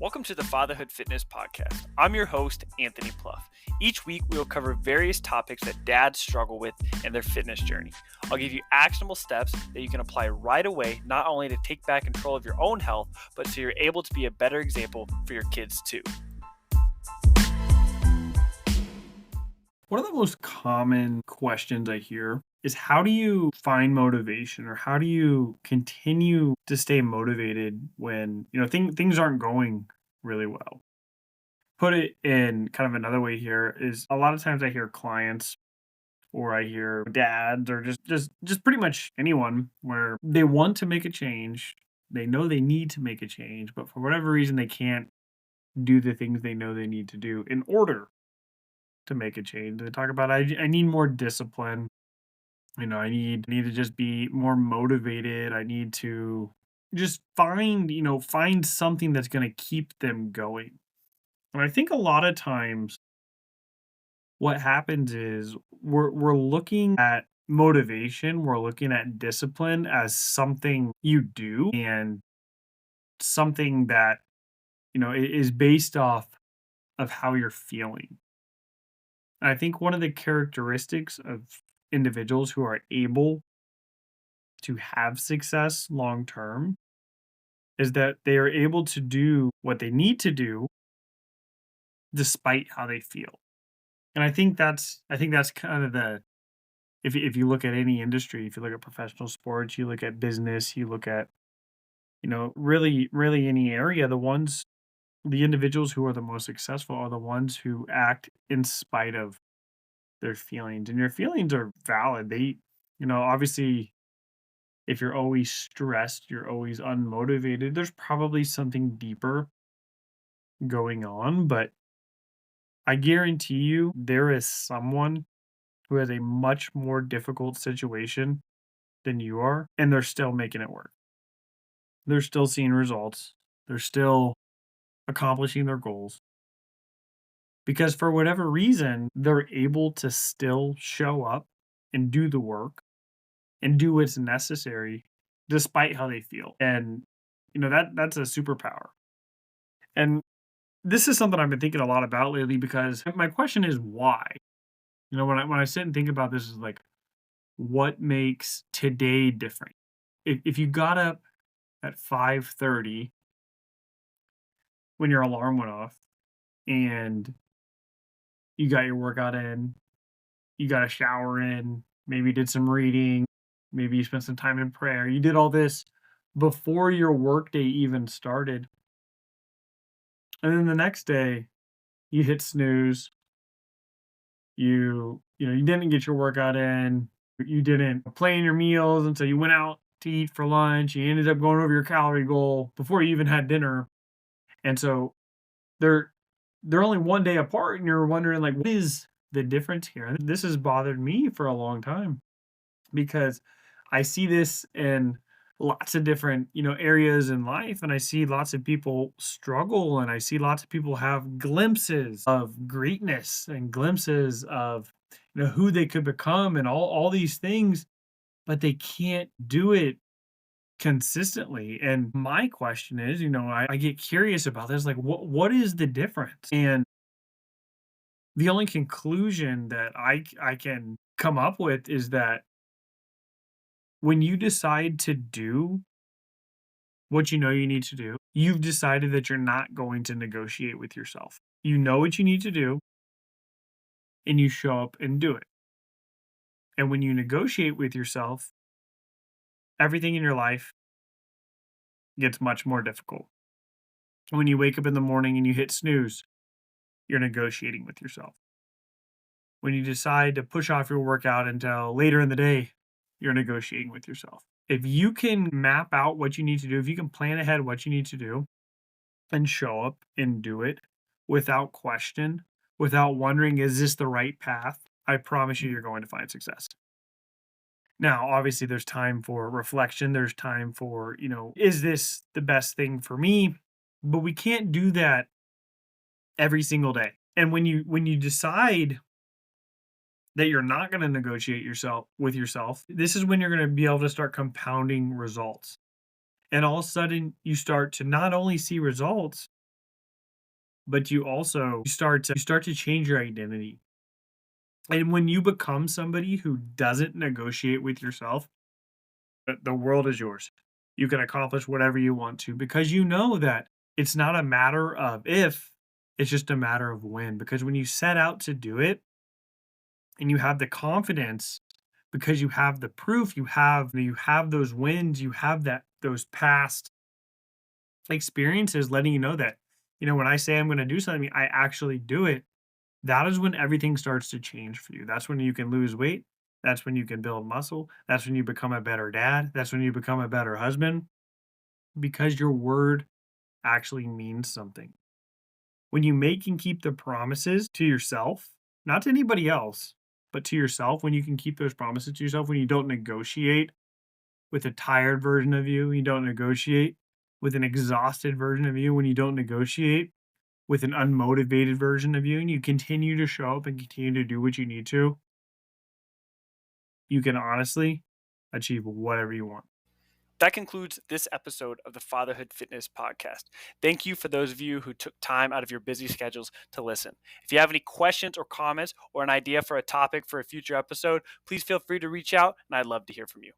Welcome to the Fatherhood Fitness Podcast. I'm your host, Anthony Pluff. Each week, we will cover various topics that dads struggle with in their fitness journey. I'll give you actionable steps that you can apply right away, not only to take back control of your own health, but so you're able to be a better example for your kids too. One of the most common questions I hear is how do you find motivation or how do you continue to stay motivated when, things aren't going really well? Put it in kind of another way here is a lot of times I hear clients or I hear dads or just pretty much anyone where they want to make a change. They know they need to make a change, but for whatever reason they can't do the things they know they need to do in order to make a change. They talk about I need more discipline. I need to just be more motivated. I need to just find something that's going to keep them going. And I think a lot of times what happens is we're looking at motivation, we're looking at discipline as something you do and something that is based off of how you're feeling. And I think one of the characteristics of individuals who are able to have success long term is that they are able to do what they need to do despite how they feel. And I think that's kind of the if you look at any industry, if you look at professional sports, you look at business, you look at really any area, the individuals who are the most successful are the ones who act in spite of their feelings. And your feelings are valid. Obviously, if you're always stressed, you're always unmotivated, there's probably something deeper going on. But I guarantee you, there is someone who has a much more difficult situation than you are, and they're still making it work. They're still seeing results, they're still accomplishing their goals because for whatever reason, they're able to still show up and do the work and do what's necessary despite how they feel. And that's a superpower. And this is something I've been thinking a lot about lately because my question is why? When I sit and think about this is like what makes today different? If you got up at 5:30 when your alarm went off and you got your workout in, you got a shower in, maybe did some reading, maybe you spent some time in prayer. You did all this before your workday even started. And then the next day, you hit snooze. You didn't get your workout in. You didn't plan your meals, and so you went out to eat for lunch. You ended up going over your calorie goal before you even had dinner. And so they're only one day apart, and you're wondering like, what is the difference here? This has bothered me for a long time because I see this in lots of different, areas in life, and I see lots of people struggle, and I see lots of people have glimpses of greatness and glimpses of, who they could become and all these things, but they can't do it consistently. And my question is, I get curious about this, like what is the difference? And the only conclusion that I can come up with is that when you decide to do what you know you need to do, you've decided that you're not going to negotiate with yourself. You know what you need to do, and you show up and do it. And when you negotiate with yourself, everything in your life gets much more difficult. When you wake up in the morning and you hit snooze, you're negotiating with yourself. When you decide to push off your workout until later in the day, you're negotiating with yourself. If you can map out what you need to do, if you can plan ahead what you need to do and show up and do it without question, without wondering, is this the right path? I promise you're going to find success. Now, obviously, there's time for reflection. There's time for, is this the best thing for me? But we can't do that every single day. And when you decide that you're not going to negotiate with yourself, this is when you're going to be able to start compounding results. And all of a sudden, you start to not only see results, but you start to change your identity. And when you become somebody who doesn't negotiate with yourself, the world is yours. You can accomplish whatever you want to because you know that it's not a matter of if, it's just a matter of when. Because when you set out to do it and you have the confidence, because you have the proof, you have those wins, you have that those past experiences letting you know that, when I say I'm going to do something, I actually do it. That is when everything starts to change for you. That's when you can lose weight. That's when you can build muscle. That's when you become a better dad. That's when you become a better husband because your word actually means something. When you make and keep the promises to yourself, not to anybody else, but to yourself, when you can keep those promises to yourself, when you don't negotiate with a tired version of you, you don't negotiate with an exhausted version of you, when you don't negotiate with an unmotivated version of you, and you continue to show up and continue to do what you need to, you can honestly achieve whatever you want. That concludes this episode of the Fatherhood Fitness Podcast. Thank you for those of you who took time out of your busy schedules to listen. If you have any questions or comments or an idea for a topic for a future episode, please feel free to reach out, and I'd love to hear from you.